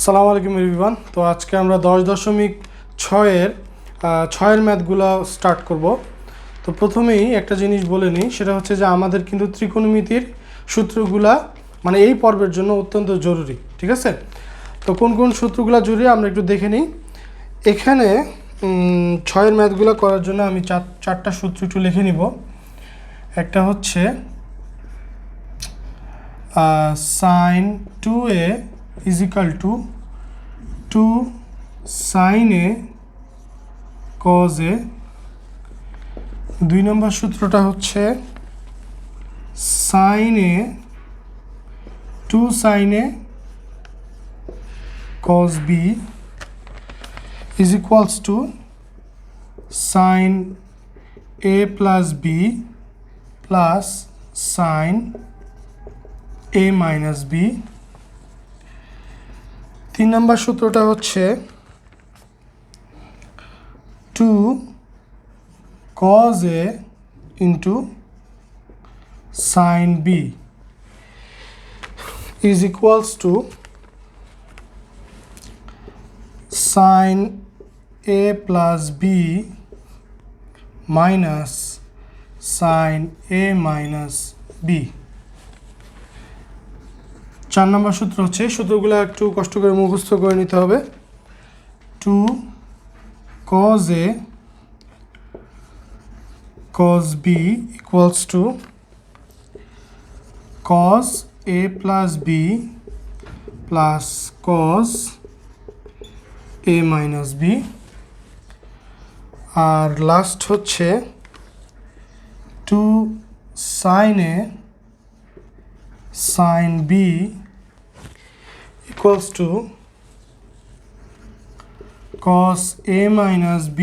সালামু আলাইকুম এভরিওয়ান। তো আজকে আমরা 10.6 এর ম্যাথগুলো স্টার্ট করব। তো প্রথমেই একটা জিনিস বলে নিই, সেটা হচ্ছে যে আমাদের কিন্তু ত্রিকোণমিতির সূত্রগুলা মানে এই পর্বের জন্য অত্যন্ত জরুরি, ঠিক আছে? তো কোন কোন সূত্রগুলো জরুরি আমরা একটু দেখে নিই। এখানে 6 ম্যাথগুলো করার জন্য আমি চারটা সূত্র একটু লিখে নিব। একটা হচ্ছে sin 2a is equal to 2 sin a cos a। 2 নম্বর সূত্রটা হচ্ছে sin a 2 sin a cos b is equals to sin a plus b plus sin a minus b। 3 নম্বর সূত্রটা হচ্ছে 2 cos a into sin b is equals to sin a plus b minus sin a minus b। 4 নম্বর সূত্র হচ্ছে, সূত্রগুলো একটু কষ্ট করে মুখস্থ করে নিতে হবে। 2 cos a cos b equals to cos a plus b plus cos a minus b। আর লাস্ট হচ্ছে 2 sin a sin b equals to cos a minus b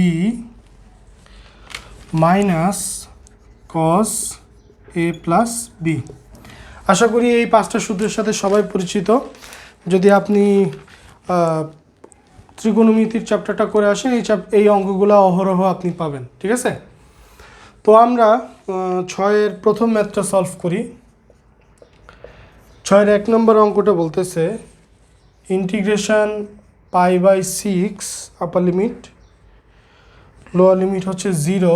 minus cos a plus b। আশা করি এই 5টা সূত্রের সাথে সবাই পরিচিত। যদি আপনি ত্রিকোণমিতির চ্যাপ্টারটা করে আসেন, এই অঙ্কগুলো অহরহ আপনি পাবেন, ঠিক আছে? তো আমরা 6-এর প্রথম ম্যাথটা সলভ করি। 6-এর 1 নম্বর অঙ্কটা বলতেছে integration π/6 upper limit, lower limit হচ্ছে 0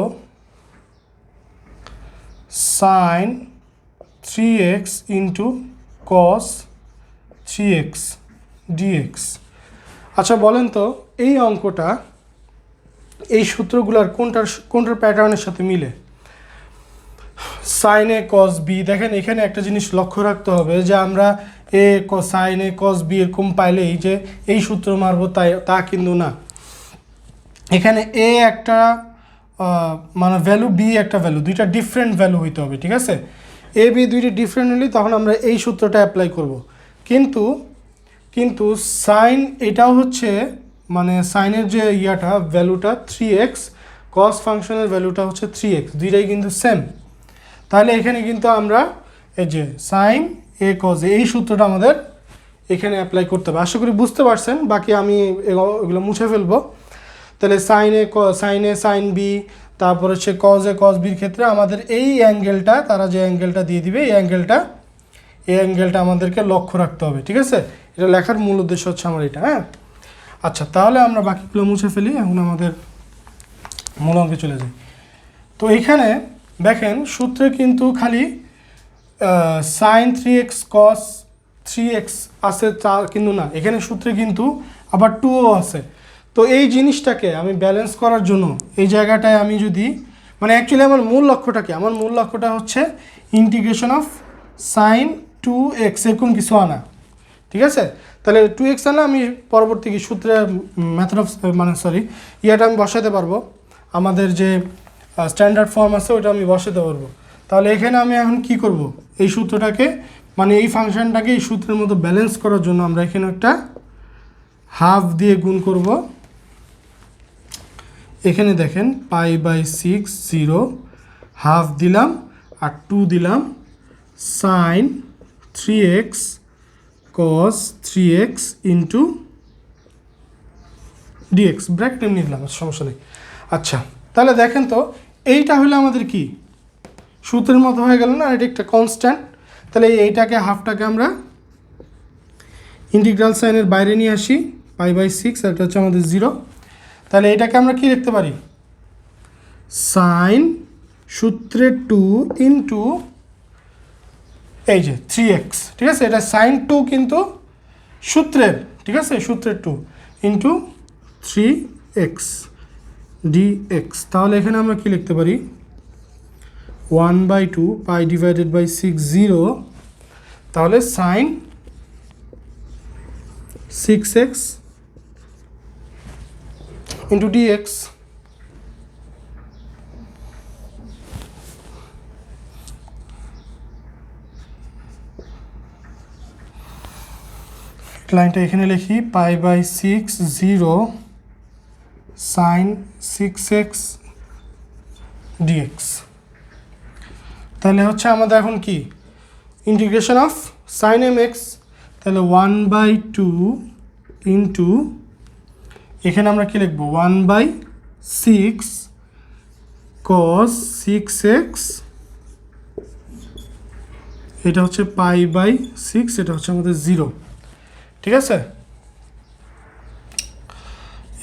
sin 3x into cos 3x dx। আচ্ছা বলেন তো, এই অঙ্কটা এই সূত্রগুলোর কোনটার প্যাটার্নের সাথে মিলে? sin a cos b, দেখেন এখানে একটা জিনিস লক্ষ্য রাখতে হবে যে আমরা sin a cos b এরকম পাইলেই যে এই সূত্র মারবো তা কিন্তু না। এখানে a একটা মানে ভ্যালু, b একটা ভ্যালু, দুইটা ডিফারেন্ট ভ্যালু হইতে হবে, ঠিক আছে? a b দুইটা ডিফারেন্ট হলে তখন আমরা এই সূত্রটা অ্যাপ্লাই করব। কিন্তু সাইন এটাও হচ্ছে মানে সাইনের যে ভ্যালুটা 3x, cos ফাংশনের ভ্যালুটা হচ্ছে 3x, দুইটাই কিন্তু সেম। তাহলে এখানে কিন্তু আমরা এই যে sin a cos a এই সূত্রটা আমাদের এখানে অ্যাপ্লাই করতে হবে। আশা করি বুঝতে পারছেন, বাকি আমি এগুলো মুছে ফেলবো। তাহলে sin a sin b, তারপর হচ্ছে cos a cos b এর ক্ষেত্রে আমাদের এই অ্যাঙ্গেলটা, তারা যে অ্যাঙ্গেলটা দিয়ে দিবে এই অ্যাঙ্গেলটা আমাদেরকে লক্ষ্য রাখতে হবে, ঠিক আছে? এটা লেখার মূল উদ্দেশ্য হচ্ছে আমার এটা। হ্যাঁ, আচ্ছা তাহলে আমরা বাকিগুলো মুছে ফেলি, এখন আমাদের মূল অঙ্কে চলে যাই। তো এইখানে দেখেন সূত্রে কিন্তু খালি sin 3x cos 3x আছে তা কিন্তু না, এখানে সূত্রে কিন্তু আবার 2ও আছে। তো এই জিনিসটাকে আমি ব্যালেন্স করার জন্য এই জায়গাটায় আমি যদি মানে অ্যাকচুয়ালি আমার মূল লক্ষ্যটা কি? আমার মূল লক্ষ্যটা হচ্ছে ইন্টিগ্রেশন অফ sin 2x এরকম কিছু আনা, ঠিক আছে? তাহলে 2x আনা আমি পরবর্তী কি সূত্রে মেথড অফ ইয়াটা আমি বসাতে পারবো, আমাদের যে স্ট্যান্ডার্ড ফর্ম আছে ওটা আমি বসাতে পারবো। তাহলে এখানে আমি এখন কি করব? এই সূত্রটাকে মানে এই ফাংশনটাকে এই সূত্রের মতো ব্যালেন্স করার জন্য আমরা এখানে একটা হাফ দিয়ে গুণ করব। এখানে দেখেন π/6 0 হাফ দিলাম আর 2 দিলাম sin 3x cos 3x into dx, bracket এমনি দিলাম, সমস্যা নেই। আচ্ছা তাহলে দেখেন তো এইটা হলো আমাদের কি সূত্রের মতো হয়ে গেল না, এটা একটা কনস্ট্যান্ট। তাহলে এইটাকে হাফটাকে আমরা ইন্টিগ্রাল সাইনের বাইরে নিয়ে আসি, π/6, এটা হচ্ছে আমাদের 0। তাহলে এটাকে আমরা কি লিখতে পারি, সাইন সূত্রের 2 ইন্টু এই যে 3x, ঠিক আছে, এটা সাইন 2 কিন্তু সূত্রের, ঠিক আছে, সূত্রের 2 ইন্টু 3x dx। তাহলে এখানে আমরা কি লিখতে পারি, 1/2 π/6 0, তাহলে সাইন 6x ইন্টু dx। লাইনটা এখানে লিখি, π/6 0 সাইন 6x dx। তাহলে হচ্ছে আমাদের এখন কি, ইন্টিগ্রেশন অফ সাইন mx, তাহলে 1/2 ইন্টু এখানে আমরা কি লিখবো, 1/6 cos 6x, এটা হচ্ছে π/6, এটা হচ্ছে আমাদের 0, ঠিক আছে।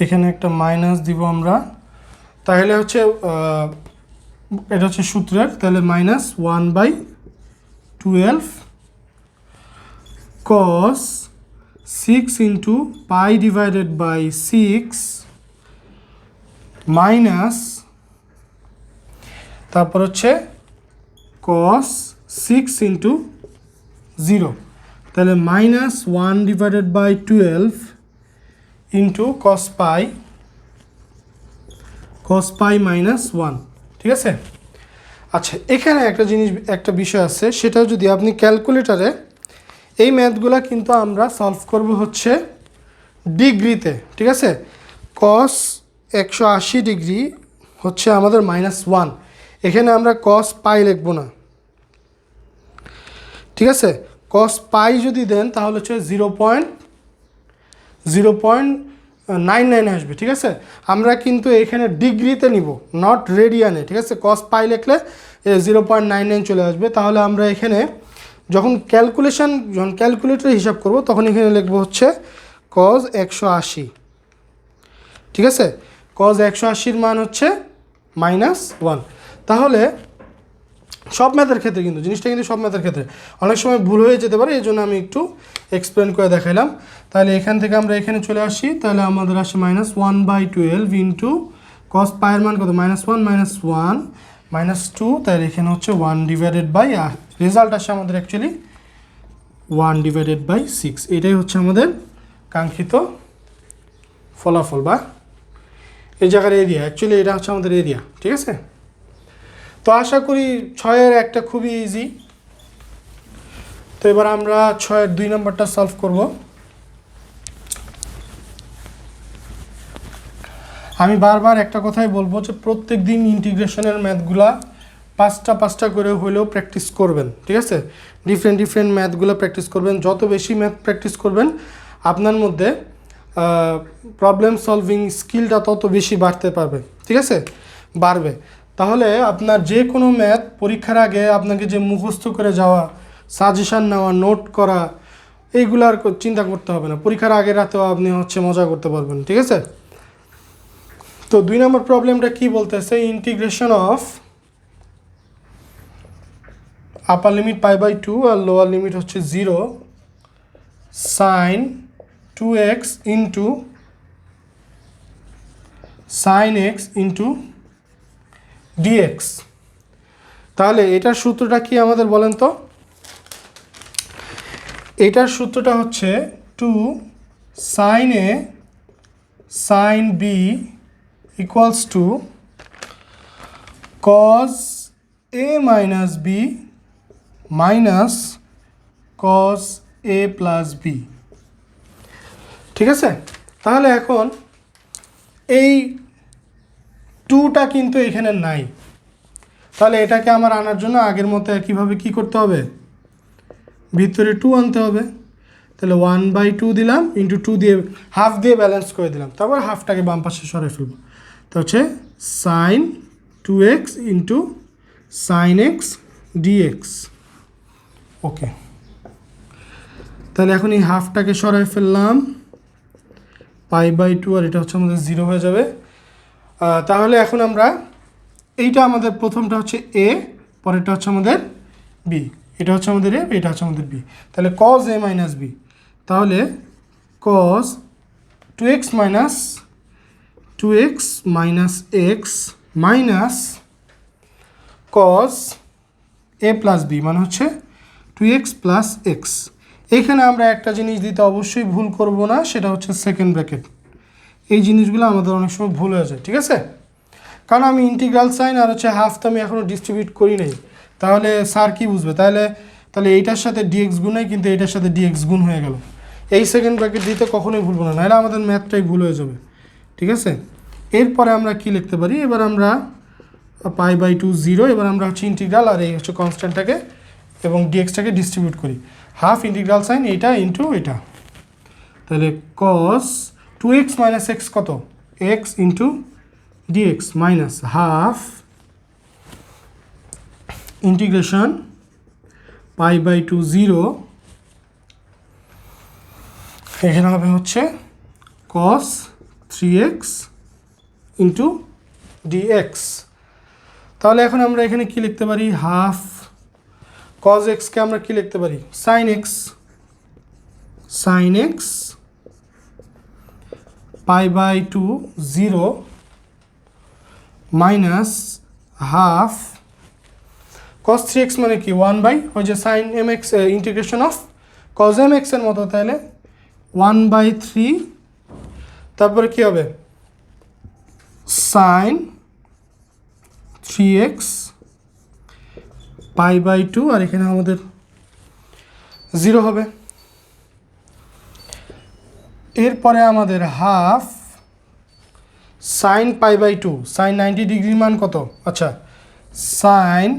এখানে একটা মাইনাস দিব আমরা, তাহলে হচ্ছে এটা হচ্ছে সূত্রের, তাহলে মাইনাস 1/12 cos 6 ইন্টু π/6 মাইনাস, তারপর হচ্ছে cos 6 ইন্টু 0, তাহলে মাইনাস 1/12 ইন্টু cos π মাইনাস 1, ঠিক আছে। আচ্ছা, এখানে একটা জিনিস, একটা বিষয় আছে, সেটা যদি আপনি ক্যালকুলেটারে এই ম্যাথগুলো কিন্তু আমরা সলভ করব হচ্ছে ডিগ্রিতে, ঠিক আছে। cos 180 ডিগ্রি হচ্ছে আমাদের -1, এখানে আমরা cos π লিখব না, ঠিক আছে। cos π যদি দেন তাহলে হচ্ছে 0.99 আসবে, ঠিক আছে। আমরা কিন্তু এখানে ডিগ্রিতে নিব, নট রেডিয়ানে, ঠিক আছে। cos π লিখলে 0.99 চলে আসবে। তাহলে আমরা এখানে যখন ক্যালকুলেটরে হিসাব করব তখন এখানে লিখব হচ্ছে cos 180, ঠিক আছে। cos 180-র মান হচ্ছে -1। তাহলে সব ম্যাথের ক্ষেত্রে কিন্তু জিনিসটা কিন্তু সব ম্যাথের ক্ষেত্রে অনেক সময় ভুল হয়ে যেতে পারে, এই জন্য আমি একটু এক্সপ্লেন করে দেখাইলাম। তাহলে এখান থেকে আমরা এখানে চলে আসি, তাহলে আমাদের আসে -1/12 ইন্টু cos π এর মান কত, -1 -2, তাহলে এখানে হচ্ছে 1/, রেজাল্ট আসে আমাদের অ্যাকচুয়ালি 1/6। এটাই হচ্ছে আমাদের কাঙ্ক্ষিত ফলাফল, বা এই জায়গার এরিয়া, অ্যাকচুয়ালি এটা হচ্ছে আমাদের এরিয়া, ঠিক আছে। তো আশা করি 6-এর একটা খুবই ইজি। তো এবার আমরা 6-এর 2 নম্বরটা সলভ করব। আমি বারবার একটা কথাই বলবো যে প্রত্যেক দিন ইন্টিগ্রেশনের ম্যাথগুলা 5টা করে হলেও প্র্যাকটিস করবেন, ঠিক আছে। ডিফারেন্ট ম্যাথগুলো প্র্যাকটিস করবেন। যত বেশি ম্যাথ প্র্যাকটিস করবেন আপনার মধ্যে প্রবলেম সলভিং স্কিলটা তত বেশি বাড়তে পারবে, ঠিক আছে, বাড়বে। তাহলে আপনার যে কোনো ম্যাথ পরীক্ষার আগে আপনাকে যে মুখস্থ করে যাওয়া, সাজেশান নেওয়া, নোট করা, এইগুলার চিন্তা করতে হবে না। পরীক্ষার আগের রাতেও আপনি হচ্ছে মজা করতে পারবেন, ঠিক আছে। তো 2 নম্বর প্রবলেমটা কি বলতেছে, ইন্টিগ্রেশন অফ আপার লিমিট π/2 আর লোয়ার লিমিট হচ্ছে 0 sin 2x into sin x into dx। তাহলে এটার সূত্রটা কি আমাদের বলেন তো। এটার সূত্রটা হচ্ছে 2 sin a sin b equals to cos a minus b minus cos a plus b, ঠিক আছে। তাহলে এখন এই 2টা কিন্তু এখানে নাই, তাহলে এটাকে আমার আনার জন্য আগের মতো একইভাবে কি করতে হবে, ভিতরে 2 আনতে হবে। তাহলে 1/2 দিলাম ইন্টু 2 দিয়ে হাফ দিয়ে ব্যালেন্স করে দিলাম, তারপর হাফটাকে বাম পাশে সরাই ফেলবো। তো হচ্ছে sin 2x into sin x dx। Okay, তাহলে এখন এই হাফটাকে সরাই ফেললাম, π/2, আর এটা হচ্ছে আমাদের 0 হয়ে যাবে। তাহলে এখন আমরা এইটা আমাদের প্রথমটা হচ্ছে এ, পরেরটা হচ্ছে আমাদের বি, এটা হচ্ছে আমাদের এ, এটা হচ্ছে আমাদের বি। তাহলে cos a মাইনাস বি, তাহলে cos 2x minus x minus cos a plus b মানে হচ্ছে 2x প্লাস এক্স। এখানে আমরা একটা জিনিস দিতে অবশ্যই ভুল করব না, সেটা হচ্ছে সেকেন্ড ব্র্যাকেট। এই জিনিসগুলো আমাদের অনেক সময় ভুল হয়ে যায়, ঠিক আছে? কারণ আমি ইন্টিগ্রাল সাইন আর হচ্ছে হাফ তো আমি এখনও ডিস্ট্রিবিউট করি নাই, তাহলে স্যার কী বুঝবে? তাহলে এইটার সাথে ডিএক্স গুণ হয়, কিন্তু এইটার সাথে ডিএক্স গুণ হয়ে গেল। এই সেকেন্ড ব্র্যাকেট দিতে কখনোই ভুলবো না, নাহলে আমাদের ম্যাথটাই ভুল হয়ে যাবে, ঠিক আছে? এরপরে আমরা কি লিখতে পারি? এবার আমরা π/2 0, এবার আমরা হচ্ছে ইন্টিগ্রাল আর এই হচ্ছে কনস্ট্যান্টটাকে এবং ডিএক্সটাকে ডিস্ট্রিবিউট করি। হাফ ইন্টিগ্রাল সাইন এটা ইন্টু এটা, তাহলে cos 2x মাইনাস এক্স কত? X into d x minus half integration π/2 0, এখানে হবে হচ্ছে cos 3x ইন্টু ডিএক্স। তাহলে এখন আমরা এখানে কি লিখতে পারি? হাফ cos x কে আমরা কি লিখতে পারি? sin x π/2 0 minus half cos 3x মানে কি? 1 ওই যে sin mx integration of cos mx এর মতো, তাহলে 1/3, তারপরে কি হবে? sin 3x π/2, আর এখানে আমাদের 0 হবে। এরপরে আমাদের হাফ sin π/2, sin 90 ডিগ্রির মান কত? আচ্ছা, sin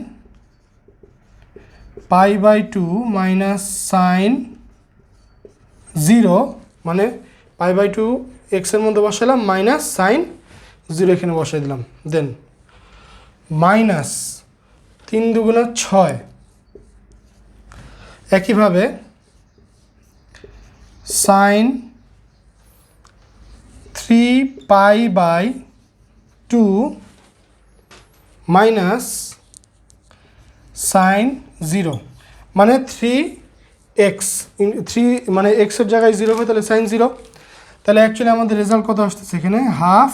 π/2 মাইনাস sin 0 মানে π/2 এক্সের মধ্যে বসালাম, মাইনাস sin 0 এখানে বসাই দিলাম, দেন মাইনাস 3 দুগুণা 6, একইভাবে sin 3π/2 মাইনাস sin 0 মানে 3x, 3 মানে এক্সের জায়গায় 0 হয়, তাহলে sin 0। তাহলে অ্যাকচুয়ালি আমাদের রেজাল্ট কত আসতেছে এখানে? হাফ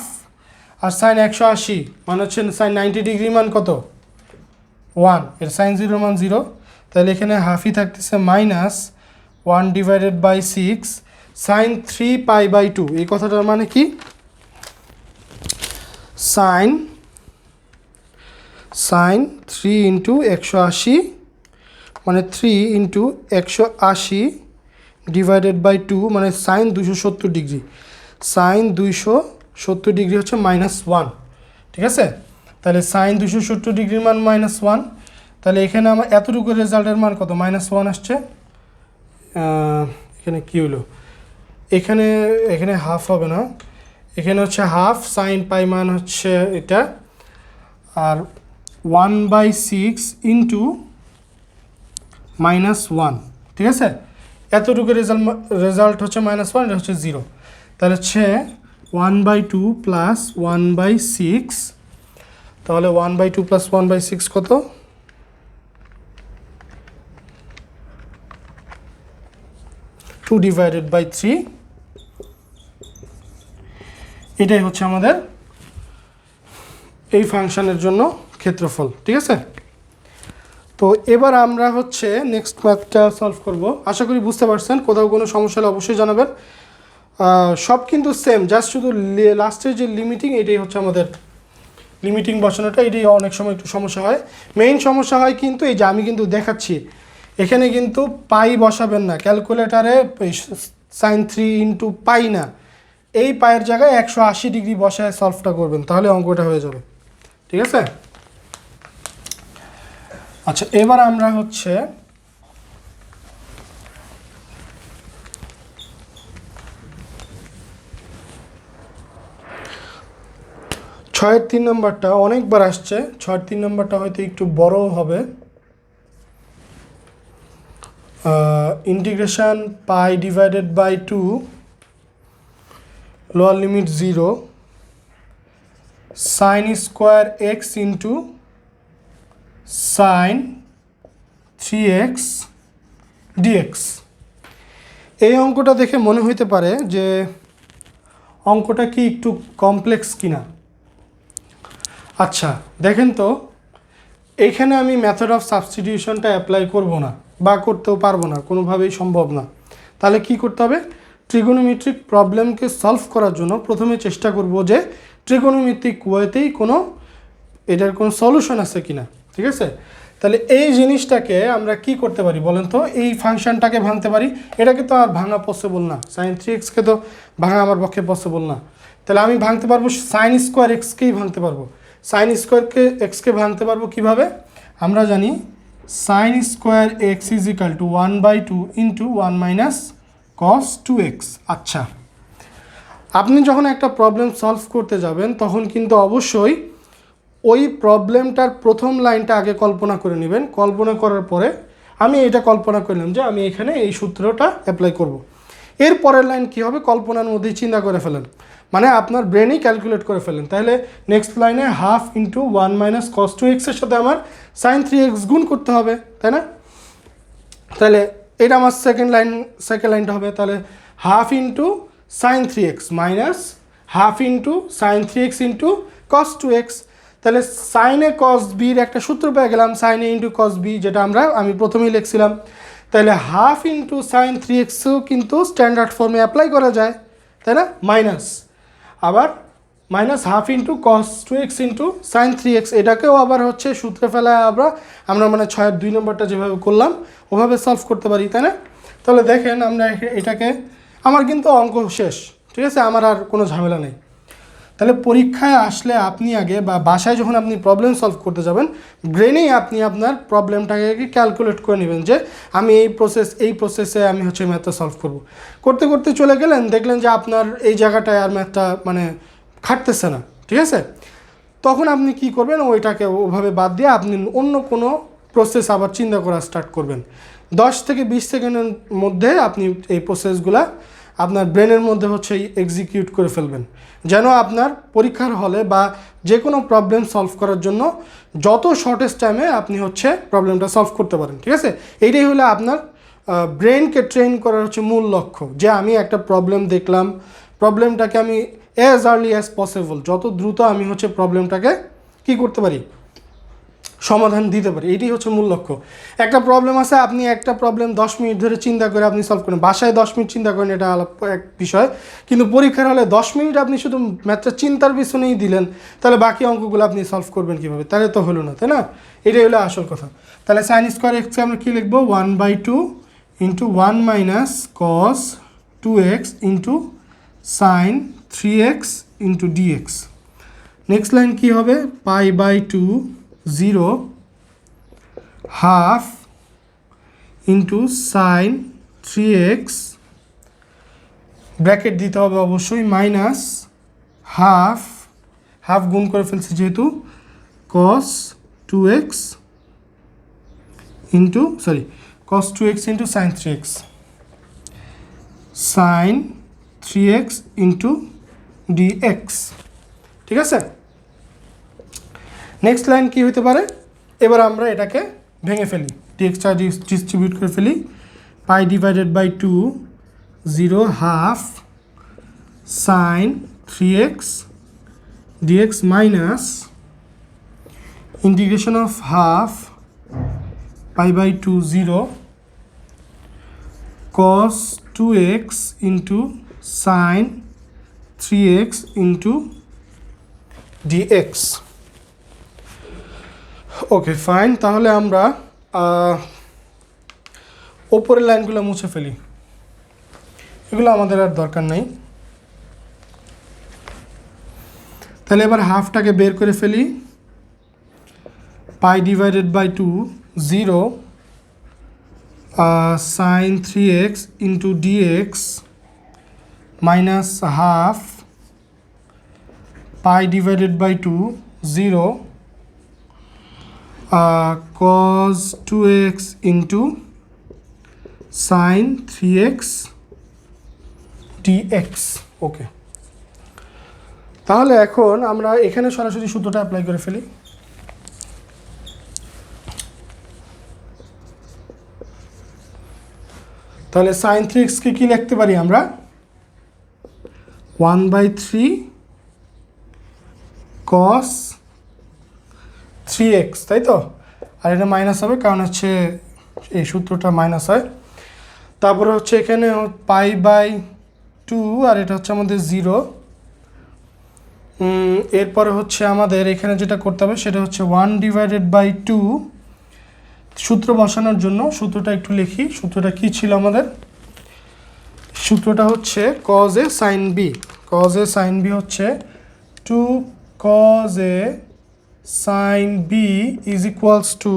আর sin 180 মানে হচ্ছে sin 90 ডিগ্রি মান কত? 1, এর sin 0 মান 0, তাহলে এখানে হাফই থাকতেছে মাইনাস 1/6 sin 3π/2। এই কথাটার মানে কি? sin 3 ইন্টু 180 মানে 3 ইন্টু 180 ডিভাইডেড বাই 2 মানে sin 270 ডিগ্রি। sin 270 ডিগ্রি হচ্ছে -1, ঠিক আছে? তাহলে sin 270 ডিগ্রির মান -1, তাহলে এখানে আমার এতটুকু রেজাল্টের মান কত? -1 আসছে। এখানে কি হলো? এখানে হাফ হবে না, এখানে হচ্ছে হাফ sin পাই মান হচ্ছে এটা, আর 1/6 ইন্টু -1, ঠিক আছে? এতটুকু রেজাল্ট হচ্ছে -1, এটা হচ্ছে 0, তাহলে হচ্ছে 1/2 প্লাস 1/6, তাহলে 1/2 প্লাস 1/6 কত? 2/3। এটাই হচ্ছে আমাদের এই ফাংশনের জন্য ক্ষেত্রফল, ঠিক আছে? তো এবার আমরা হচ্ছে নেক্সট ম্যাথটা সলভ করব। আশা করি বুঝতে পারছেন। কোথাও কোনো সমস্যা হলে অবশ্যই জানাবেন। সব কিন্তু সেম, জাস্ট শুধু লাস্টের যে লিমিটিং, এটাই হচ্ছে আমাদের লিমিটিং বসানোটা, এটাই অনেক সময় একটু সমস্যা হয়। মেইন সমস্যা হয় কিন্তু এই যে আমি কিন্তু দেখাচ্ছি, এখানে কিন্তু পাই বসাবেন না ক্যালকুলেটারে, sin 3 ইন্টু পাই না, এই পায়ের জায়গায় 180 ডিগ্রি বসায় সলভটা করবেন, তাহলে অঙ্কটা হয়ে যাবে, ঠিক আছে? আচ্ছা, এবার আমরা হচ্ছে ছয়ের 3 নম্বরটা অনেকবার আসছে, 6-এর 3 নম্বরটা হয়তো একটু বড় হবে। Integration pi divided by 2 lower limit 0 sine square x into sine 3x dx। এই অঙ্কটা দেখে মনে হইতে পারে যে অঙ্কটা কি একটু কমপ্লেক্স কিনা। আচ্ছা দেখেন তো, এইখানে আমি মেথড অফ সাবস্টিটিউশনটা অ্যাপ্লাই করব না বা করতেও পারবো না, কোনোভাবেই সম্ভব না। তাহলে কি করতে হবে, ট্রিগোনোমেট্রিক প্রবলেমকে সলভ করার জন্য প্রথমে চেষ্টা করব যে ট্রিগোনোমেট্রিক ওয়েতেই এটার কোনো সলিউশন আছে কিনা। ঠিক আছে, তাহলে এই জিনিসটাকে আমরা কি করতে পারি বলেন তো, এই ফাংশনটাকে ভাঙতে পারি। এটাকে তো আর ভাঙা পসিবল না, সাইন 3xকে তো ভাঙা আমার পক্ষে পসিবল না। তাহলে আমি ভাঙতে পারবো সাইন স্কোয়ার এক্সকেই ভাঙতে পারবো। সাইন স্কোয়ারকে এক্সকে ভাঙতে পারবো কিভাবে, আমরা জানি sign square x is equal to 1/2 into 1 minus cos 2x। আচ্ছা, আপনি যখন একটা প্রবলেম সলভ করতে যাবেন তখন কিন্তু অবশ্যই ওই প্রবলেমটার প্রথম লাইনটা আগে কল্পনা করে নেবেন। কল্পনা করার পরে আমি এটা কল্পনা করলাম যে আমি এখানে এই সূত্রটা অ্যাপ্লাই করব। এর পরের লাইন কী হবে, কল্পনার মধ্যেই চিন্তা করে ফেলেন, মানে আপনার ব্রেনেই ক্যালকুলেট করে ফেলেন। তাহলে নেক্সট লাইনে half into 1 minus cos 2x এর সাথে আমার সাইন 3x গুণ করতে হবে, তাই না? তাহলে এটা আমার সেকেন্ড লাইনটা হবে। তাহলে half into sine 3x minus half into sine 3x into cos 2x। তাহলে সাইনে কস বির একটা সূত্র পেয়ে গেলাম, সাইনে ইন্টু কস বি, যেটা আমি প্রথমেই লিখছিলাম। তাহলে হাফ ইন্টু সাইন 3xও কিন্তু স্ট্যান্ডার্ড ফর্মে অ্যাপ্লাই করা যায়, তাই না? মাইনাস আবার minus half into cos 2x into sine 3x, এটাকেও আবার হচ্ছে সূত্রে ফেলায় আমরা মানে 6-এর 2 নম্বরটা যেভাবে করলাম ওভাবে সলভ করতে পারি, তাই না? তাহলে দেখেন আমরা এটাকে, আমার কিন্তু অঙ্ক শেষ, ঠিক আছে, আমার আর কোনো ঝামেলা নেই। তাহলে পরীক্ষায় আসলে আপনি আগে বা বাসায় যখন আপনি প্রবলেম সলভ করতে যাবেন, ব্রেনেই আপনি আপনার প্রবলেমটাকে ক্যালকুলেট করে নেবেন যে আমি এই প্রসেসে আমি হচ্ছে ম্যাথটা সলভ করব। করতে করতে চলে গেলেন, দেখলেন যে আপনার এই জায়গাটায় আর ম্যাথটা মানে খাটতেছে না, ঠিক আছে? তখন আপনি কি করবেন, ওইটাকে ওভাবে বাদ দিয়ে আপনি অন্য কোনো প্রসেস আবার চিন্তা করা স্টার্ট করবেন। 10 থেকে 20 সেকেন্ডের মধ্যে আপনি এই প্রসেসগুলা আপনার ব্রেনের মধ্যে হচ্ছে এক্সিকিউট করে ফেলবেন, যেন আপনার পরীক্ষার হলে বা যে কোনো প্রবলেম সলভ করার জন্য যত শর্টেস্ট টাইমে আপনি হচ্ছে প্রবলেমটা সলভ করতে পারেন, ঠিক আছে? এইটাই হলো আপনার ব্রেনকে ট্রেন করার হচ্ছে মূল লক্ষ্য, যে আমি একটা প্রবলেম দেখলাম, প্রবলেমটাকে আমি অ্যাজ আর্লি অ্যাজ পসিবল, যত দ্রুত আমি হচ্ছে প্রবলেমটাকে কি করতে পারি, সমাধান দিতে পারি। এটাই হচ্ছে মূল লক্ষ্য। একটা প্রবলেম আছে, আপনি একটা প্রবলেম 10 মিনিট ধরে চিন্তা করে আপনি সলভ করেন, বাসায় 10 মিনিট চিন্তা করেন, এটা এক বিষয়, কিন্তু পরীক্ষার হলে 10 মিনিট আপনি শুধু ম্যাথটা চিন্তার পিছনেই দিলেন, তাহলে বাকি অঙ্কগুলো আপনি সলভ করবেন কীভাবে? তাহলে তো হলো না, তাই না? এটাই হলো আসল কথা। তাহলে সাইন স্কোয়ার এক্সকে আমরা কী লিখবো, 1/2 into 1 minus cos 2x into sine 3x into dx। Next line কী হবে, π/2 0 half into sine 3x, bracket দিতে হবে অবশ্যই, মাইনাস হাফ গুণ করে ফেলছি যেহেতু, cos 2x into sine 3x, sine 3x into dx, ঠিক আছে? নেক্সট লাইন কি হতে পারে, এবার আমরা এটাকে ভেঙে ফেলি, dxটা ডিস্ট্রিবিউট করে ফেলি। π/2 0 half sine 3x dx minus integration of half π/2 0 cos 2x into sine 3x into dx। Okay fine, তাহলে আমরা ওপরের লাইনগুলো মুছে ফেলি, এগুলো আমাদের আর দরকার নেই। তাহলে এবার হাফটাকে বের করে ফেলি, π/2 0 sine 3x into dx minus half π/2 0 cos 2x into sine 3x dx। Okay, তাহলে এখন আমরা এখানে সরাসরি সূত্রটা অ্যাপ্লাই করে ফেলি। তাহলে সাইন 3xকে কি লিখতে পারি আমরা? 1/3 cos 3x, তাই তো? আর এটা মাইনাস হবে কারণ হচ্ছে এই সূত্রটা মাইনাস হয়। তারপরে হচ্ছে এখানে π/2 আর এটা হচ্ছে আমাদের 0। এরপরে হচ্ছে আমাদের এখানে যেটা করতে হবে সেটা হচ্ছে 1/2। সূত্র বসানোর জন্য সূত্রটা একটু লিখি। সূত্রটা কি ছিল আমাদের? সূত্রটা হচ্ছে cos a sin b। cos a sin b হচ্ছে 2 cos a sin b is equals to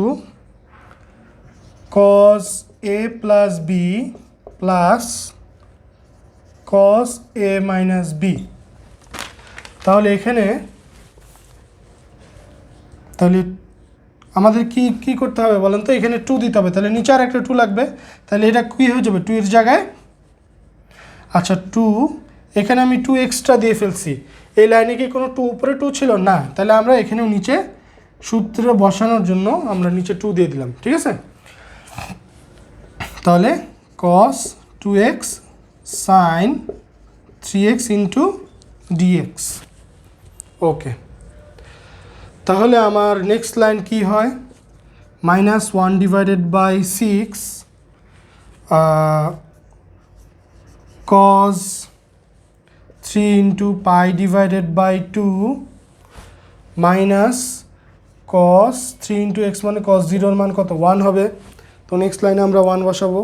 cos a plus b plus cos a minus b। তাহলে এখানে তাহলে আমাদের কি কি করতে হবে বলেন তো? এখানে 2 দিতে হবে, তাহলে নিচে আর একটা 2 লাগবে, তাহলে এটা কি হয়ে যাবে 2 এর জায়গায়? আচ্ছা 2, এখানে আমি 2 এক্সট্রা দিয়ে ফেলছি। এই লাইনে কি কোনো 2 উপরে 2 ছিল না? তাহলে আমরা এখানেও নিচে সূত্রে বসানোর জন্য আমরা নিচে 2 দিয়ে দিলাম, ঠিক আছে? তাহলে cos 2x sin 3x into dx। Okay, তাহলে আমার নেক্সট লাইন কি হয়? -1/6 cos 3 into π/2 minus cos 3 into x মানে cos 0 এর মান কত? 1 হবে। তো নেক্সট লাইনে আমরা 1 বসাবো।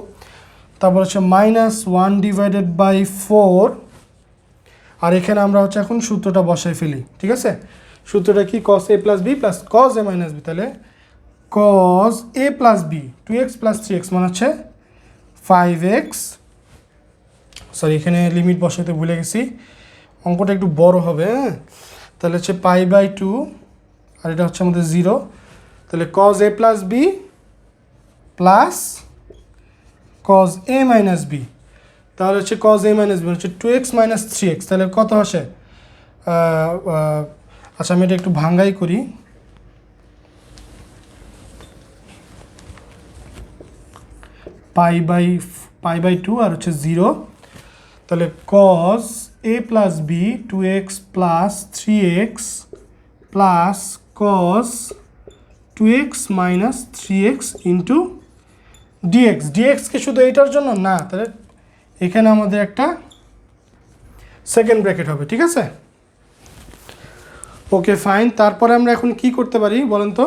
তারপর হচ্ছে -1/4 আর এখানে আমরা হচ্ছে এখন সূত্রটা বসাই ফেলি, ঠিক আছে? সূত্রটা কি? cos a plus b plus cos a minus b। তাহলে cos a plus b 2x plus 3x মানে হচ্ছে 5x। সরি, এখানে লিমিট বসাতে ভুলে গেছি, অঙ্কটা একটু বড় হবে। হ্যাঁ, তাহলে হচ্ছে π/2 আর এটা হচ্ছে আমাদের 0। তাহলে cos a plus b plus cos a minus b। তাহলে হচ্ছে cos a minus b হচ্ছে 2x minus 3x। তাহলে কত আসে? আচ্ছা আমি এটা একটু ভাঙ্গাই করি। π/2 আর হচ্ছে 0। তাহলে cos a plus b 2x plus 3x plus cos 2x minus 3x into dx। dx কি শুধু এইটার জন্য না, তাহলে এখানে আমাদের একটা সেকেন্ড ব্র্যাকেট হবে, ঠিক আছে? Okay fine. তারপরে আমরা এখন কি করতে পারি বলেন তো?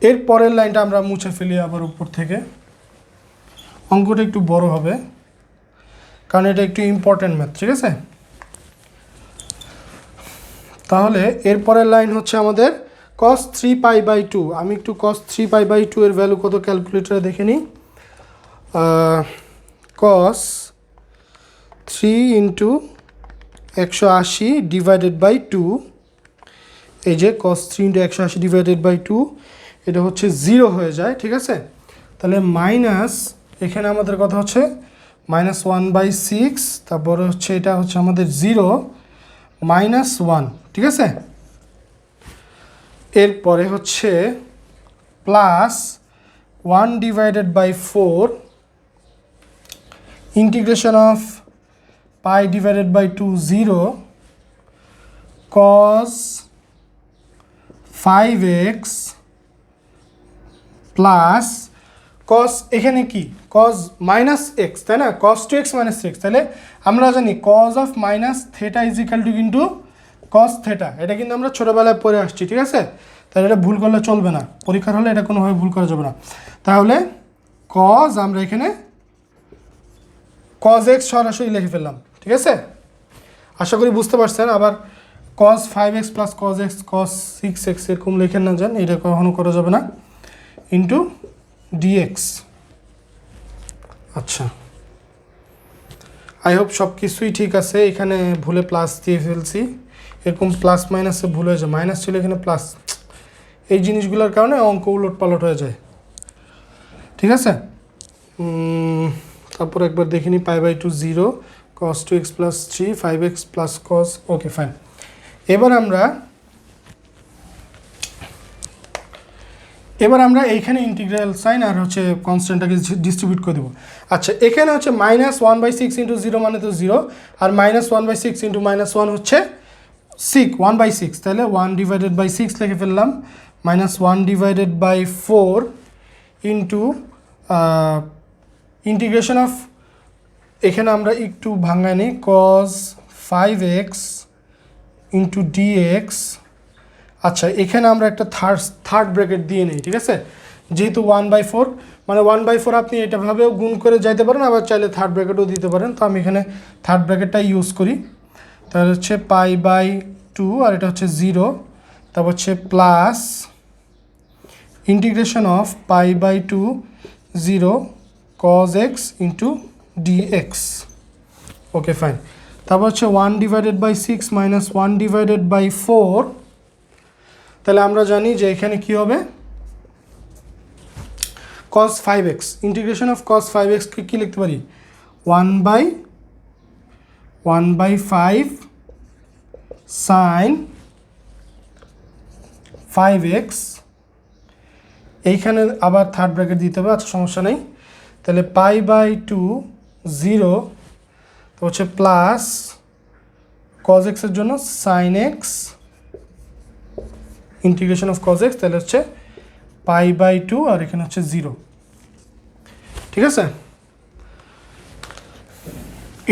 এর পরের লাইনটা আমরা মুছে ফেলি আবার উপর থেকে। অঙ্কটা একটু বড় হবে কারণ এটা একটু ইম্পর্টেন্ট ম্যাথ, ঠিক আছে? তাহলে এর পরের লাইন হচ্ছে আমাদের cos 3π/2। আমি একটু cos 3π/2 এর ভ্যালু কত ক্যালকুলেটরে দেখে নিই। cos 3 into 180 divided by 2। এই যে cos 3 into 180 divided by 2 এটা হচ্ছে 0 হয়ে যায়, ঠিক আছে? তাহলে মাইনাস এখানে আমাদের কথা হচ্ছে -1/6, তারপরে হচ্ছে এটা হচ্ছে আমাদের 0 -1, ঠিক আছে? এরপরে হচ্ছে plus 1/4 integration of π/2 0 cos 5x plus cos এখানে কি cos -x, তাই না? cos 2x minus 3x। তাহলে আমরা জানি cos of minus theta is equal to কিন্তু cos theta। এটা কিন্তু আমরা ছোটোবেলায় পড়ে আসছি, ঠিক আছে? তাহলে এটা ভুল করলে চলবে না, পরীক্ষার হলে এটা কোনোভাবে ভুল করা যাবে না। তাহলে cos আমরা এখানে cos x সরাসরি লিখে ফেললাম, ঠিক আছে? আশা করি বুঝতে পারছেন। আবার cos 5x plus cos x cos 6x এরকম লিখে না যান, এটা কখনো করা যাবে না, ইন্টু dx। আচ্ছা, আই হোপ সব কিছুই ঠিক আছে। এখানে ভুলে প্লাস দিয়ে ফেলছি, এরকম প্লাস মাইনাসে ভুল হয়ে যায়, মাইনাস ছিল এখানে প্লাস, এই জিনিসগুলোর কারণে অঙ্ক উলট পালট হয়ে যায়, ঠিক আছে। তারপর একবার দেখে নিই, π/2 0 cos 2x plus 3 5x plus cos, okay fine. এবার আমরা এইখানে ইন্টিগ্রাল সাইন আর হচ্ছে কনস্ট্যান্টটাকে ডিস্ট্রিবিউট করে দেবো। আচ্ছা, এখানে হচ্ছে -1/6 ইন্টু 0 মানে তো 0, আর -1/6 ইন্টু -1 হচ্ছে 1/6, তাহলে 1/6 লিখে ফেললাম, -1/4 ইন্টু ইন্টিগ্রেশন অফ, এখানে আমরা একটু ভাঙাই নিই, cos 5x ইন্টু dx। আচ্ছা, এখানে আমরা একটা থার্ড ব্র্যাকেট দিয়ে নিই, ঠিক আছে, যেহেতু 1/4 মানে 1/4 আপনি এটাভাবেও গুণ করে যাইতে পারেন, আবার চাইলে থার্ড ব্র্যাকেটও দিতে পারেন। তো আমি এখানে থার্ড ব্র্যাকেটটা ইউজ করি, তাহলে হচ্ছে π/2 আর এটা হচ্ছে 0, তারপর হচ্ছে plus integration of π/2 0 cos x into dx, okay fine. তারপর হচ্ছে 1/6 মাইনাস 1/4, তাহলে আমরা জানি যে এখানে কি হবে, cos 5x, integration of cos 5x কে কী লিখতে পারি, 1/5 sin 5x, এইখানে আবার থার্ড ব্র্যাকেট দিতে হবে, আচ্ছা সমস্যা নেই। তাহলে π/2 0 তো হচ্ছে প্লাস cos x এর জন্য sin x, integration of cos x, তাহলে হচ্ছে π/2 আর এখানে হচ্ছে 0, ঠিক আছে।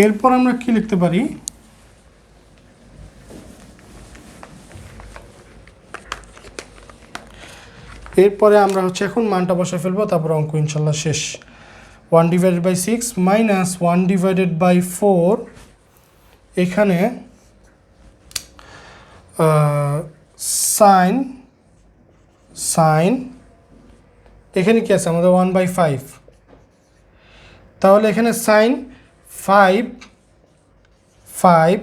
এরপর আমরা কি লিখতে পারি, এরপরে আমরা হচ্ছে এখন মানটা বসায় ফেলবো, তারপর অঙ্ক ইনশাল্লাহ শেষ। 1/6 মাইনাস 1/4, এখানে সাইন এখানে কি আছে আমাদের 1/5, তাহলে এখানে সাইন 5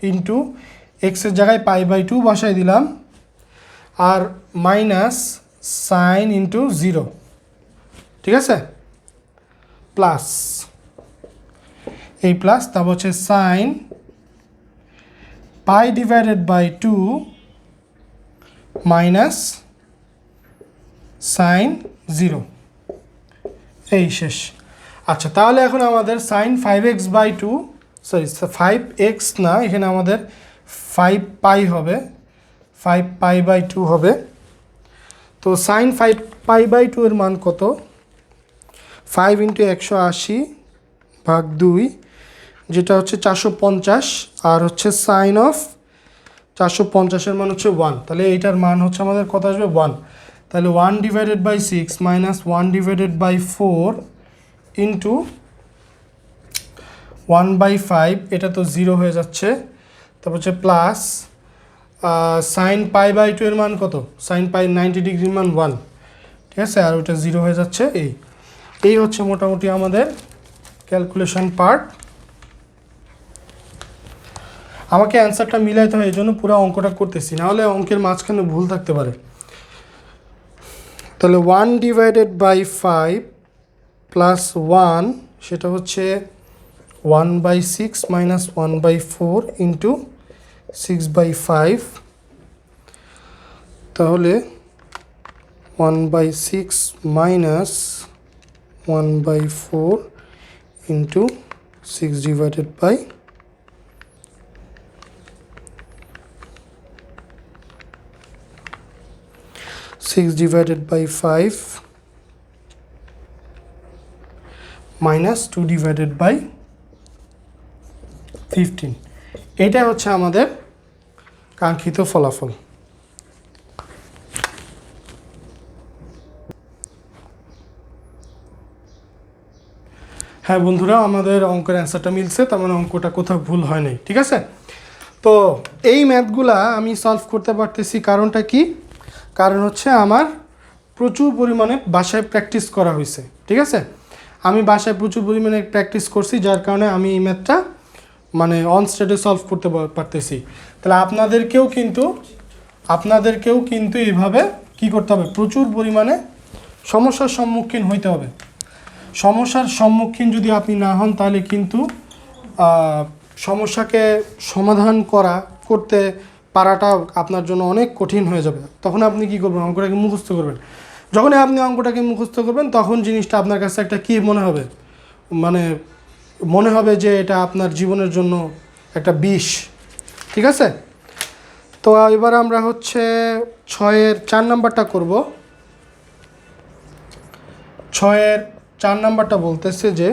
ইন্টু এক্সের জায়গায় π/2 বসাই দিলাম, আর মাইনাস সাইন ইন্টু 0, ঠিক আছে, প্লাস এই প্লাস, তারপর হচ্ছে সাইন π/2 মাইনাস সাইন 0, এই শেষ। আচ্ছা, তাহলে এখন আমাদের সাইন 5x/2, সরি 5x না, এখানে আমাদের 5π হবে, 5π/2 হবে। তো সাইন 5π/2 এর মান কত, 5 ইন্টু 180/2, যেটা হচ্ছে 450, আর হচ্ছে সাইন অফ 450 মান হচ্ছে 1, তাহলে এইটার মান হচ্ছে আমাদের কত আসবে 1, তাহলে 1/6 মাইনাস 1/4 ইন্টু 1/5, এটা তো 0 হয়ে যাচ্ছে, তারপর হচ্ছে প্লাস সাইন π/2 এর মান কত, সাইন π 90 ডিগ্রির মান 1, ঠিক আছে, আর ওইটা 0 হয়ে যাচ্ছে। এই হচ্ছে মোটামুটি আমাদের ক্যালকুলেশন পার্ট। আমাকে অ্যান্সারটা মিলাইতে হয়, এই জন্য পুরো অঙ্কটা করতেছি, নাহলে অঙ্কের মাঝখানে ভুল থাকতে পারে। তাহলে 1/5 প্লাস 1, সেটা হচ্ছে 1/6 মাইনাস 1/4 ইন্টু 6/5, তাহলে 1/6 মাইনাস 1/4 ইন্টু 6/5, মাইনাস 2/15, এটাই হচ্ছে আমাদের কাঙ্ক্ষিত ফলাফল। হ্যাঁ বন্ধুরা, আমাদের অঙ্কের অ্যান্সারটা মিলছে, তার মানে অঙ্কটা কোথাও ভুল হয় নাই, ঠিক আছে। তো এই ম্যাথগুলা আমি সলভ করতে পারতেছি, কারণটা কি, কারণ হচ্ছে আমার প্রচুর পরিমাণে বাসায় প্র্যাকটিস করা হয়েছে, ঠিক আছে। আমি বাসায় প্রচুর পরিমাণে প্র্যাকটিস করছি, যার কারণে আমি এই ম্যাথটা মানে অন স্টেটে সলভ করতে পারতেছি। তাহলে আপনাদেরকেও কিন্তু এইভাবে কি করতে হবে, প্রচুর পরিমাণে সমস্যার সম্মুখীন হইতে হবে। সমস্যার সম্মুখীন যদি আপনি না হন তাহলে কিন্তু সমস্যাকে সমাধান করতে পারাটা আপনার জন্য অনেক কঠিন হয়ে যাবে। তখন আপনি কী করবেন? অঙ্কটাকে মুখস্থ করবেন। যখনই আপনি অঙ্কটাকে মুখস্থ করবেন তখন জিনিসটা আপনার কাছে একটা কী মনে হবে, মানে মনে হবে যে এটা আপনার জীবনের জন্য একটা বিষ। ঠিক আছে, তো এবার আমরা হচ্ছে 6-এর 4 নাম্বারটা করব। 6-এর 4 নাম্বারটা বলতেছে যে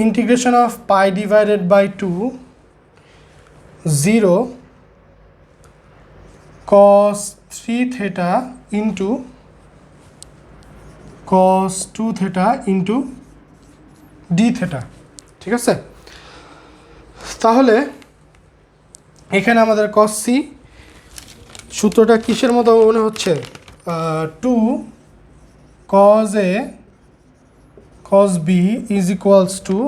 integration of pi divided by 2 0 cos 3 theta into cos 2 theta into d theta। ঠিক আছে, তাহলে এখানে আমাদের cos c সূত্রটা কিসের মতো মনে হচ্ছে? 2 cos a cos b is equals to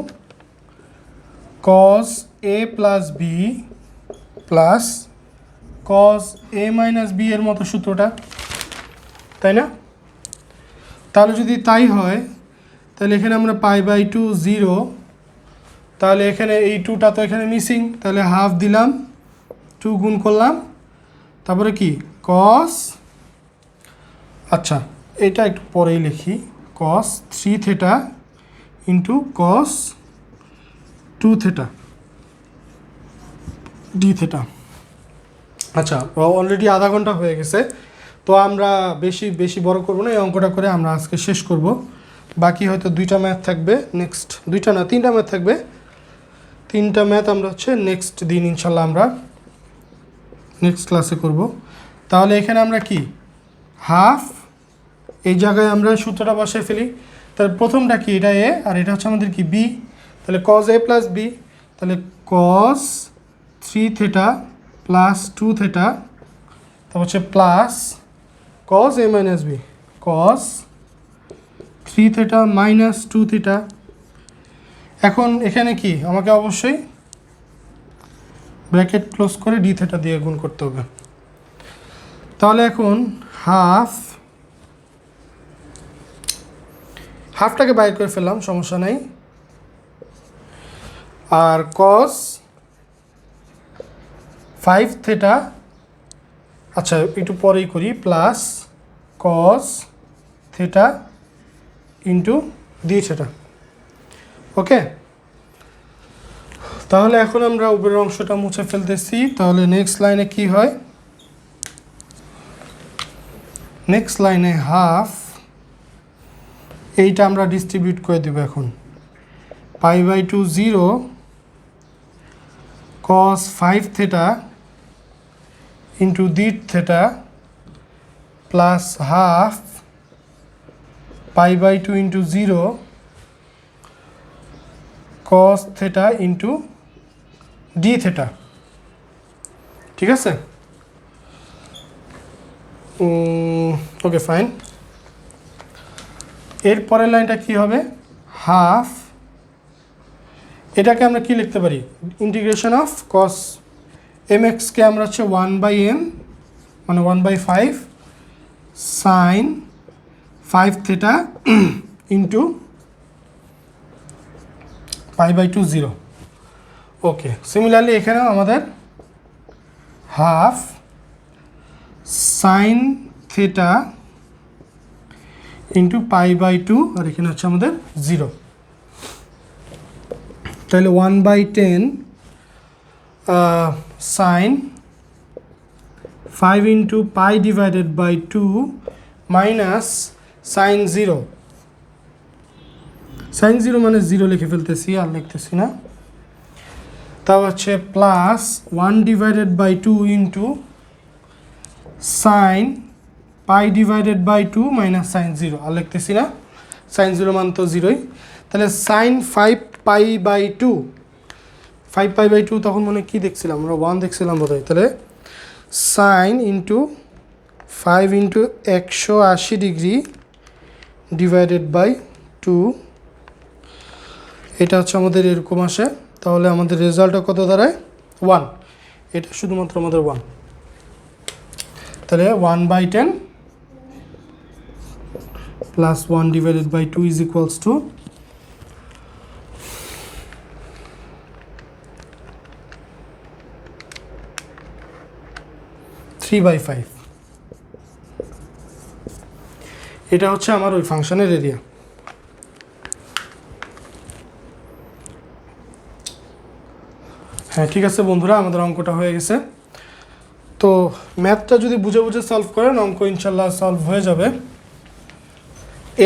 cos a plus b plus cos a minus b এর মতো সূত্রটা, তাই না? তাহলে যদি তাই হয় তাহলে এখানে আমরা পাই বাই 2 0, তাহলে এখানে এই 2টা তো এখানে মিসিং, তাহলে হাফ দিলাম, 2 গুণ করলাম, তারপরে কি cos, আচ্ছা এটা একটু পরেই লিখি, cos 3 theta into cos 2 theta d theta। আচ্ছা, অলরেডি আধা ঘন্টা হয়ে গেছে, তো আমরা বেশি বড় করব না, এই অঙ্কটা করে আমরা আজকে শেষ করব। বাকি হয়তো 2টা ম্যাথ থাকবে নেক্সট, 2টা না 3টা ম্যাথ থাকবে, 3টা ম্যাথ আমরা হচ্ছে নেক্সট দিন ইনশাল্লাহ আমরা নেক্সট ক্লাসে করব। তাহলে এখানে আমরা কি হাফ, এই জায়গায় আমরা সূত্রটা বসায় ফেলি। তাহলে প্রথমটা কি, এটা এ আর এটা হচ্ছে আমাদের কি বি, তাহলে cos a প্লাস বি, তাহলে cos 3 theta প্লাস 2 theta, তারপর হচ্ছে plus cos a minus b, cos 3 theta minus 2 theta। এখন এখানে কি আমাকে অবশ্যই ব্র্যাকেট ক্লোজ করে d theta দিয়ে গুণ করতে হবে। তাহলে এখন হাফটাকে বাইর করে ফেললাম, সমস্যা নাই। আর cos 5 theta, আচ্ছা একটু পরেই করি, plus cos theta into d theta। ওকে, তাহলে এখন আমরা উপরের অংশটা মুছে ফেলতেছি। তাহলে নেক্সট লাইনে কি হয়, নেক্সট লাইনে হাফ, এইটা আমরা ডিস্ট্রিবিউট করে দেব এখন, pi by 2 0 cos 5 theta into d theta plus half pi by 2 into 0 cos theta into d theta। ঠিক আছে, ওকে ফাইন। এর পরের লাইনটা কি হবে, হাফ, এটাকে আমরা কি লিখতে পারি, ইন্টিগ্রেশন অফ cos mx কে আমরা হচ্ছে 1/m মানে 1/5 sin 5 theta into pi by 2 0। Okay, similarly এখানেও আমাদের half sin theta into pi by 2, আর এখানে হচ্ছে আমাদের 0। তাহলে 1/10 sin 5 into pi divided by 2 minus sin 0, sin 0 মানে 0 লিখে ফেলতেছি, আর লিখতেছি না। তাও হচ্ছে plus 1 divided by 2 into sin pi divided by 2 minus sin 0, আর লিখতেছি না, sin 0 মান তো 0ই। তাহলে sin 5 pi by 2, 5 pi by 2 তখন মনে কি দেখছিলাম আমরা, 1 দেখছিলাম বোধহয়। তাহলে sin into 5 into 180 degree divided by 2, এটা হচ্ছে আমাদের এরকম আসে। তাহলে আমাদের রেজাল্টটা কত দাঁড়ায়, 1, এটা শুধুমাত্র আমাদের 1। তাহলে 1/10 plus 1 divided by 2 is equals to 3/5। এটা হচ্ছে আমার ওই ফাংশনের এরিয়া। হ্যাঁ ঠিক আছে বন্ধুরা, আমাদের অঙ্কটা হয়ে গেছে। তো ম্যাথটা যদি বুঝে বুঝে সলভ করেন অঙ্ক ইনশাল্লাহ সলভ হয়ে যাবে।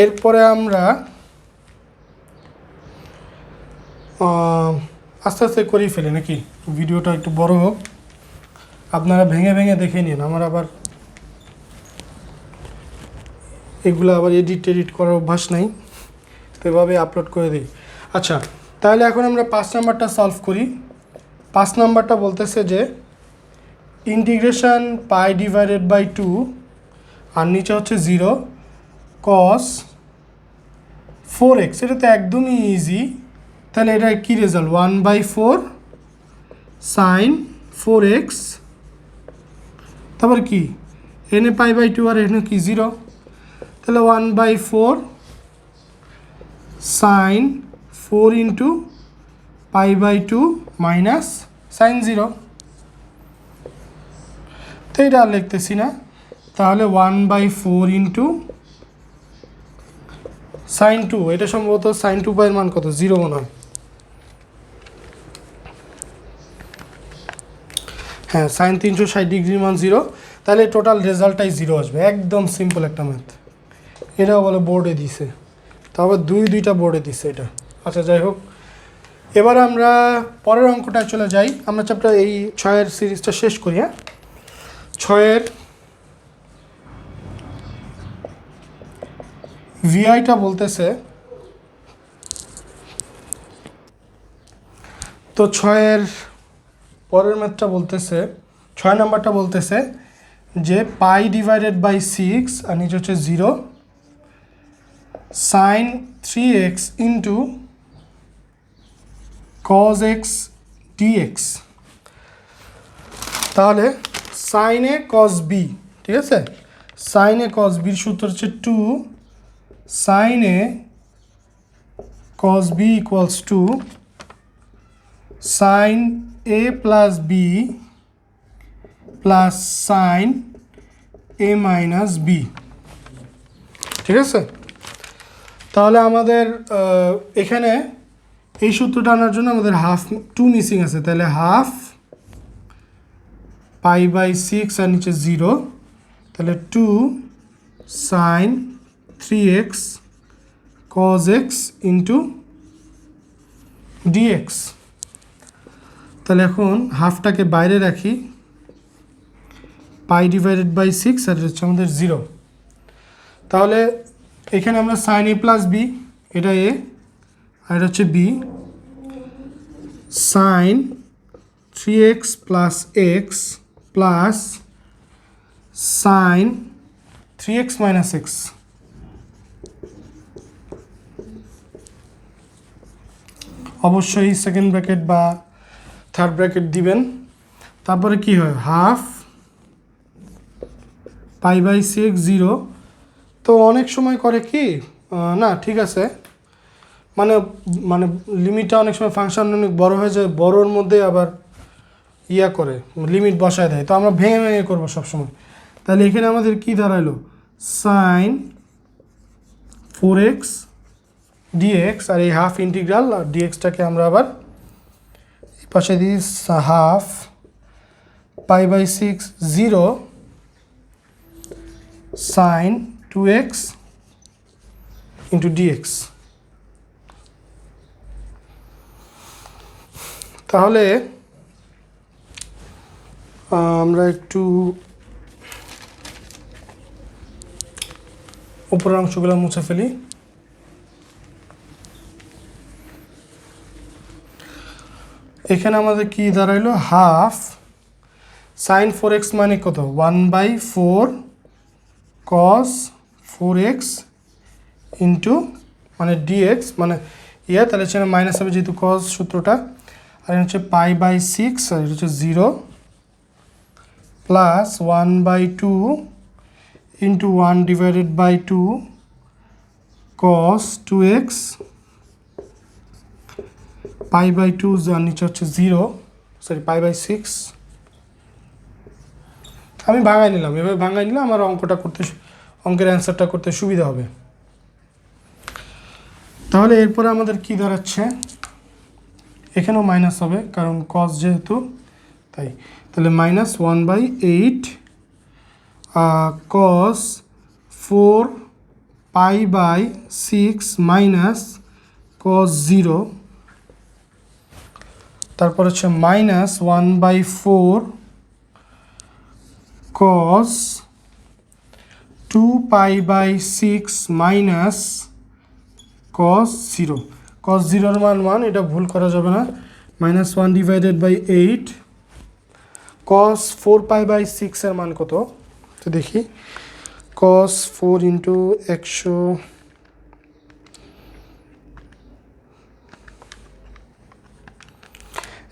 এরপরে আমরা আস্তে আস্তে করেই ফেলি নাকি, ভিডিওটা একটু বড় হোক, আপনারা ভেঙে ভেঙে দেখে নিন, আমার আবার এগুলো আবার এডিট করার অভ্যাস নাই, তো এভাবে আপলোড করে দিই। আচ্ছা তাহলে এখন আমরা 5 নাম্বারটা সলভ করি। 5 নাম্বারটা বলতেছে যে ইন্টিগ্রেশন পাই ডিভাইডেড বাই 2 আর নিচে হচ্ছে 0 cos 4x। এটা তো একদমই ইজি, তাহলে এটা কী রেজাল্ট 1/4 sin 4x, তারপর কি এনে পাই বাই 2 আর এখানে কি 0, তাহলে 1/4 sin 4 into pi by 2 minus sin 0। তো এটা আর লিখতেছি না, তাহলে 1/4 ইন্টু sin 2, এটা সম্ভবত sin 2 পাইয়ের মান কত 0 মনে হয়, হ্যাঁ sin 360 ডিগ্রির মান 0, তাহলে টোটাল রেজাল্টটাই 0 আসবে। একদম সিম্পল একটা ম্যাথ, এটাও বলে বোর্ডে দিছে, তবে দুইটা বোর্ডে দিছে এটা। আচ্ছা যাই হোক, এবার আমরা পরের অঙ্কটায় চলে যাই। আমরা চ্যাপ্টার এই 6-এর সিরিজটা শেষ করি। হ্যাঁ 6-এর ভিআইটা বলতেছে, তো 6-এর পরের ম্যাথটা বলতেছে, 6 নাম্বারটা বলতেছে যে পাই ডিভাইডেড বাই 6 আর নিচে হচ্ছে 0 sin 3x into cos x dx। তাহলে sin a cos b, ঠিক আছে, sin a cos b সূত্র হচ্ছে 2 sin a cos b equals to sin a plus b plus sin a minus b, ঠিক আছে। তাহলে আমাদের এখানে এই সূত্রটা আনার জন্য আমাদের হাফ 2 মিসিং আছে, তাহলে হাফ পাই বাই 6 আর নিচে 0, তাহলে 2 sin 3x cos x into dx। তাহলে এখন হাফটাকে বাইরে রাখি, পাই ডিভাইডেড বাই 6 আর হচ্ছে আমাদের 0। তাহলে এখানে আমরা sin a প্লাস বি, এটা এ আর এটা হচ্ছে b, sin 3x plus x plus sin 3x minus x. অবশ্যই সেকেন্ড ব্র্যাকেট বা থার্ড ব্র্যাকেট দিবেন। তারপরে কি হয় হাফ পাই বাই 6 0। তো অনেক সময় করে কি না ঠিক আছে, মানে মানে লিমিটটা অনেক সময় ফাংশন অনেক বড় হয়ে যায়, বড়োর মধ্যে আবার ইয়া করে লিমিট বসায় দেয়, তো আমরা ভেঙে ভেঙে করবো সবসময়। তাহলে এখানে আমাদের কি দাঁড়াইলো sin 4x dx, আর এই হাফ ইন্টিগ্রাল আর ডিএক্সটাকে আমরা আবার এই পাশে দিই half pi by 6 0 sin 2x into dx। তাহলে আমরা একটু উপরের অংশগুলো মুছে ফেলি। এখানে আমাদের কি দাঁড়াইলো হাফ sin 4x মানে কত 1/4 cos 4x ইন্টু মানে dx মানে ইয়ে, তাহলে সেখানে মাইনাস হবে যেহেতু cos সূত্রটা, আর হচ্ছে পাই বাই 6 আর হচ্ছে 0 plus 1/2 into 1 divided by 2 cos 2x pi by 2 যার নিচে হচ্ছে 0 সরি পাই বাই 6। আমি ভাঙাই নিলাম, এভাবে ভাঙাই নিলে আমার অঙ্কের অ্যান্সারটা করতে সুবিধা হবে। তাহলে এরপরে আমাদের কি দাঁড়াচ্ছে, এখানেও মাইনাস হবে কারণ cos যেহেতু, তাই তাহলে -1/8 cos 4 pi by 6 minus cos 0, তারপর হচ্ছে -1/4 cos 2 pi by 6 minus cos 0। cos 0 মান 1, এটা ভুল করা যাবে না। -1/8 cos 4 পাই বাই 6 এর মান কত, তো দেখি। cos 4 ইন্টু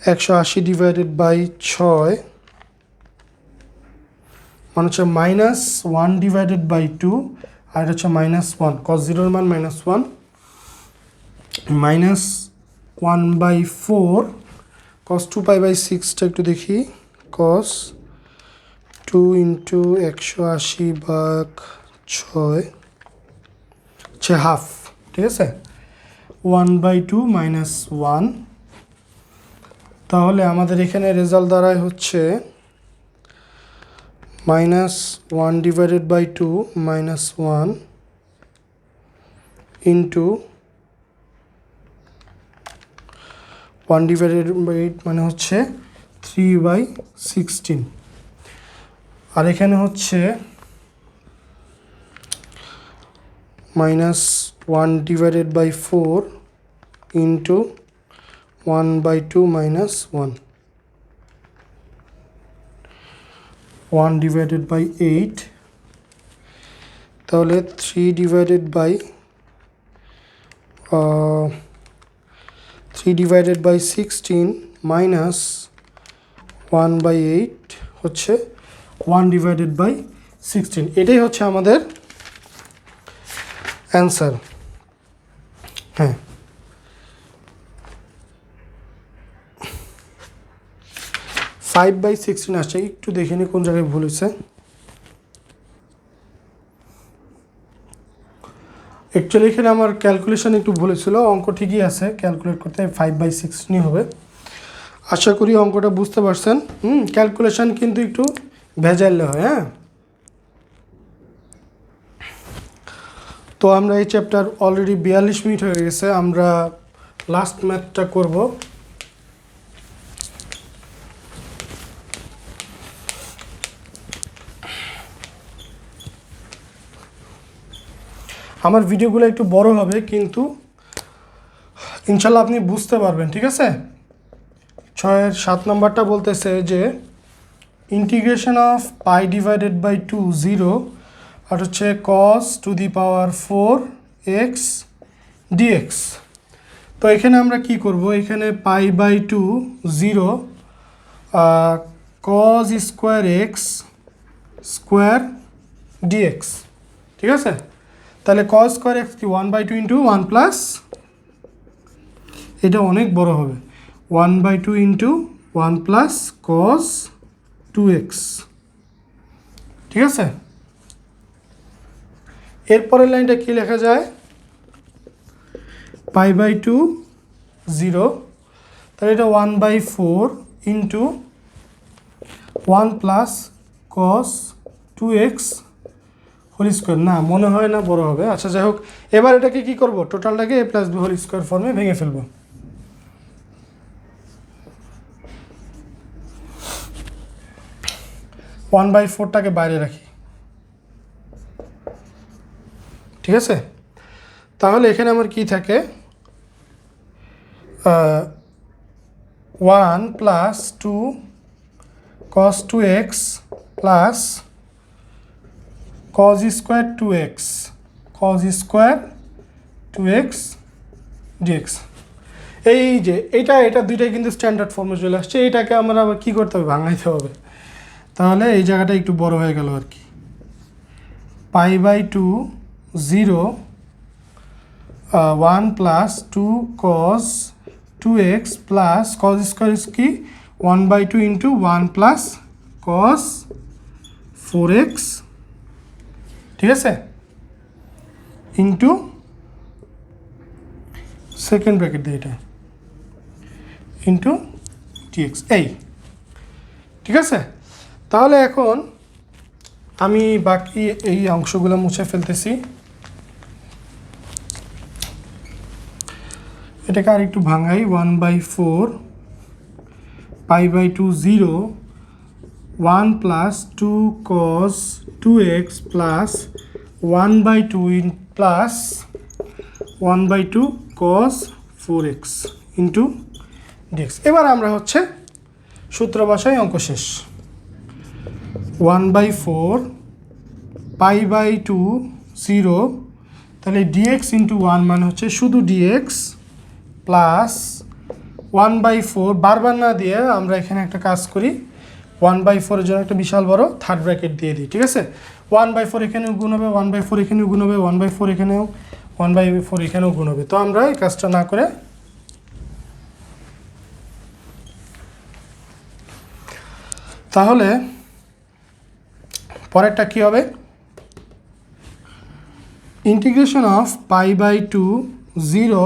180 ডিভাইডেড বাই 6 মানে হচ্ছে -1 ডিভাইডেড বাই 2, আর এটা হচ্ছে -1। cos 0 এর মান -1, -1/4 cos 2 পাই বাই 6টা একটু দেখি। cos 2 ইন্টু 180 ভাগ 6 হচ্ছে হাফ, ঠিক আছে। 1/2 -1, তাহলে আমাদের এখানে রেজাল্ট দাঁড়ায় হচ্ছে -1 divided by 2 -1 into 1 divided by 8 মানে হচ্ছে 3/16, আর এখানে হচ্ছে -1 divided by 4 into 1/2 -1, 1 divided by 8, তাহলে 3 ডিভাইডেড বাই 16 মাইনাস 1/8 হচ্ছে 1 ডিভাইডেড বাই 16। এটাই হচ্ছে আমাদের অ্যান্সার। হ্যাঁ, 5/16 আসছে, একটু দেখে নি কোন জায়গায় ভুল হয়েছে। অ্যাকচুয়ালি এখানে আমার ক্যালকুলেশন একটু ভুল ছিল, অঙ্ক ঠিকই আছে, ক্যালকুলেট করতে 5/16 হবে। আশা করি অঙ্কটা বুঝতে পারছেন। ক্যালকুলেশন কিন্তু একটু ভেজাইলে হয়। হ্যাঁ, তো আমরা এই চ্যাপ্টার অলরেডি 42 মিনিট হয়ে গেছে, আমরা লাস্ট ম্যাথটা করব। আমার ভিডিওগুলো একটু বড় হবে কিন্তু ইনশাল্লাহ আপনি বুঝতে পারবেন, ঠিক আছে। 7 নম্বরটা বলতেছে যে integration of pi divided by 2 0 আর হচ্ছে cos to the power 4x dx। তো এখানে আমরা কি করব, এখানে পাই by 2 0 cos square x square dx, ঠিক আছে। তাহলে cos স্কোয়ার এক্স কি 1/2 ইন্টু 1 প্লাস, এটা অনেক বড় হবে, 1/2 ইন্টু 1 প্লাস cos 2x, ঠিক আছে। এরপরের লাইনটা কি লেখা যায়, পাই বাই 2 0, তাহলে এটা 1/4 into 1 plus cos 2x whole square. না, মনে হয় না বড় হবে। আচ্ছা, যাই হোক, এবার এটাকে কি করব, টোটালটাকে a plus b whole square ফর্মে ভেঙে ফেলব। 1/4টাকে বাইরে রাখি, ঠিক আছে। তাহলে এখানে আমার কি থাকে, 1 plus 2 cos 2x plus cos square 2x cos square 2x dx। এই যে এটা দুইটাই কিন্তু স্ট্যান্ডার্ড ফর্মে চলে আসছে, এটাকে আমরা আবার কী করতে হবে, ভাঙাইতে হবে। তাহলে এই জায়গাটা একটু বড় হয়ে গেল আর কি। Pi by 2 0 1 plus 2 cos 2x plus cos square is কি 1/2 ইন্টু 1 প্লাস cos 4x, ঠিক আছে, ইন্টু সেকেন্ড ব্র্যাকেট দিয়ে এটা ইন্টু dx, এই ঠিক আছে। তাহলে এখন আমি বাকি এই অংশগুলো মুছে ফেলতেছি, এটাকে আর একটু ভাঙাই। 1/4 π/2 0 1 plus 2 cos 2x plus 1/2 plus 1/2 cos 4x into dx। এবার আমরা হচ্ছে সূত্র বসাই, অঙ্ক শেষ। 1/4 π/2 0, তাহলে dx ইন্টু 1 মানে হচ্ছে শুধু dx প্লাস 1/4, বারবার না দিয়ে আমরা এখানে একটা কাজ করি, 1/4 এর জন্য একটা বিশাল বড় থার্ড ব্র্যাকেট দিয়ে দিই, ঠিক আছে। 1/4 এখানেও গুণ হবে, 1/4 এখানেও গুণ হবে, 1/4 এখানেও, 1/4 এখানেও গুণ হবে। তো আমরা এই কাজটা না করে তাহলে পরেরটা কি হবে, integration of π/2 0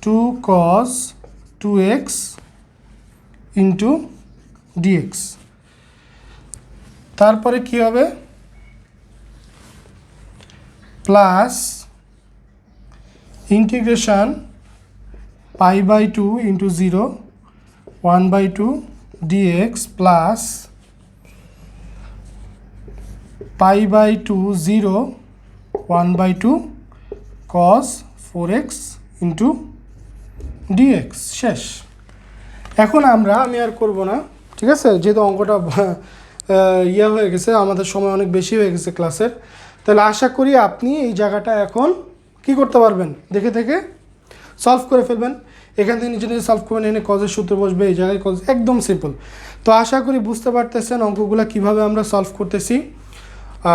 2 cos 2x into dx। তারপরে কি হবে, plus integration π/2 into 0 1/2 dx plus π/2 0 1/2 cos 4x into dx, শেষ। এখন আমি আর করব না, ঠিক আছে, যেহেতু অঙ্কটা ইয়ে হয়ে গেছে, আমাদের সময় অনেক বেশি হয়ে গেছে ক্লাসের। তাহলে আশা করি আপনি এই জায়গাটা এখন কি করতে পারবেন, দেখে থেকে সলভ করে ফেলবেন। এখান থেকে নিজে নিজে সলভ করবেন, এনে কজের সূত্র বসবে, এই জায়গায় কজ, একদম সিম্পল। তো আশা করি বুঝতে পারতেছেন অঙ্কগুলো কিভাবে আমরা সলভ করতেছি।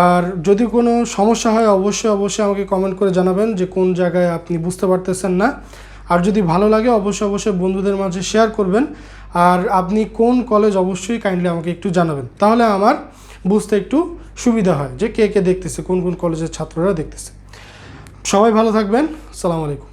আর যদি কোনো সমস্যা হয় অবশ্যই আমাকে কমেন্ট করে জানাবেন যে কোন জায়গায় আপনি বুঝতে পারতেছেন না। আর যদি ভালো লাগে অবশ্যই বন্ধুদের মাঝে শেয়ার করবেন। আর আপনি কোন কলেজ অবশ্যই কাইন্ডলি আমাকে একটু জানাবেন, তাহলে আমার বুঝতে একটু সুবিধা হয় যে কে কে দেখতেছে, কোন কোন কলেজের ছাত্ররা দেখতেছে। সবাই ভালো থাকবেন, আসসালামু আলাইকুম।